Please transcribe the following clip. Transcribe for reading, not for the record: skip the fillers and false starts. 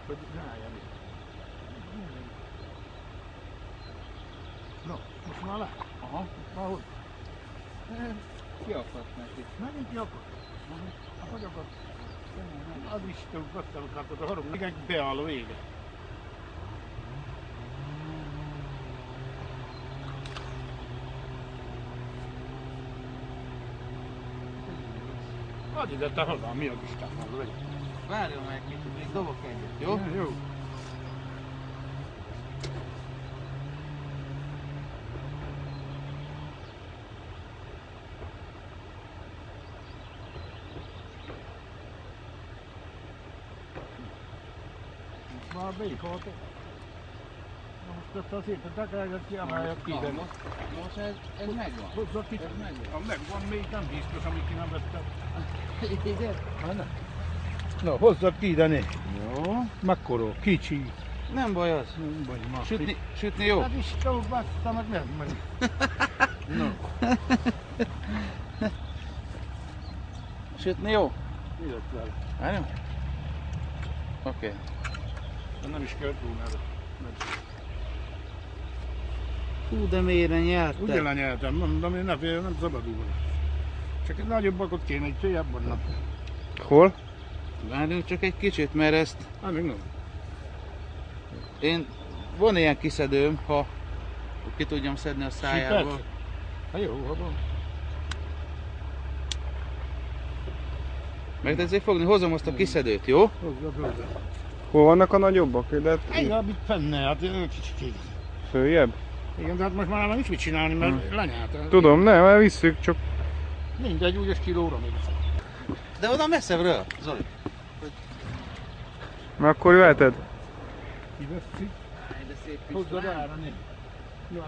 tudod, hogy rájön. No, most már le. Aha. Már hogy? Kiakadt neki. Megint kiakadt? Hát hogy akadt? Az Isten, beszélkáltad a harom. Igen, beáll a vége. Adj ide te hozzá, mi az Isten van, vagy? Várjon meg kicsit, még dobok egyet, jó? Jó. Már beikholtok. Most ezt a szépen tekerget ki, amelyet ki, de Most ez megvan. hozzá ki. Ez megvan. Megvan, még nem biztos, amit ki nem vettem. Igen? Na, hozzad ki ide, né. Jó. Mekkora, kicsi. Nem baj az. Nem baj, már. Sütni jó? Hát is, jó, bassza meg nem megy. No. Sütni jó? Jött vele. Várjunk? Oké. De nem is kell túlnára. Hú, de mélyre nyerted. Ugye lenyeltem, mondom, én nem szabadul. Csak egy nagyobb bakot kéne, egy följebb vannak. Hol? Várjunk csak egy kicsit, mert ezt Hát még nem. van ilyen kiszedőm, ha ki tudjam szedni a szájából. Sipet? Hát jó, ha van. Meg ezért fogni, hozom azt a kiszedőt, jó? Hozzá. Hol vannak a nagyobbak? De Egy itt fenne, hát kicsit. följebb? Igen, de hát most már nem is mit csinálni, mert lenyeltem. Tudom, nem, mert visszük, csak Mindegy, úgyis kilóra még. De oda messzebbről, Zoli. mert akkor jöheted. Kiveszi. De szép Hozzá rára, né. Jó,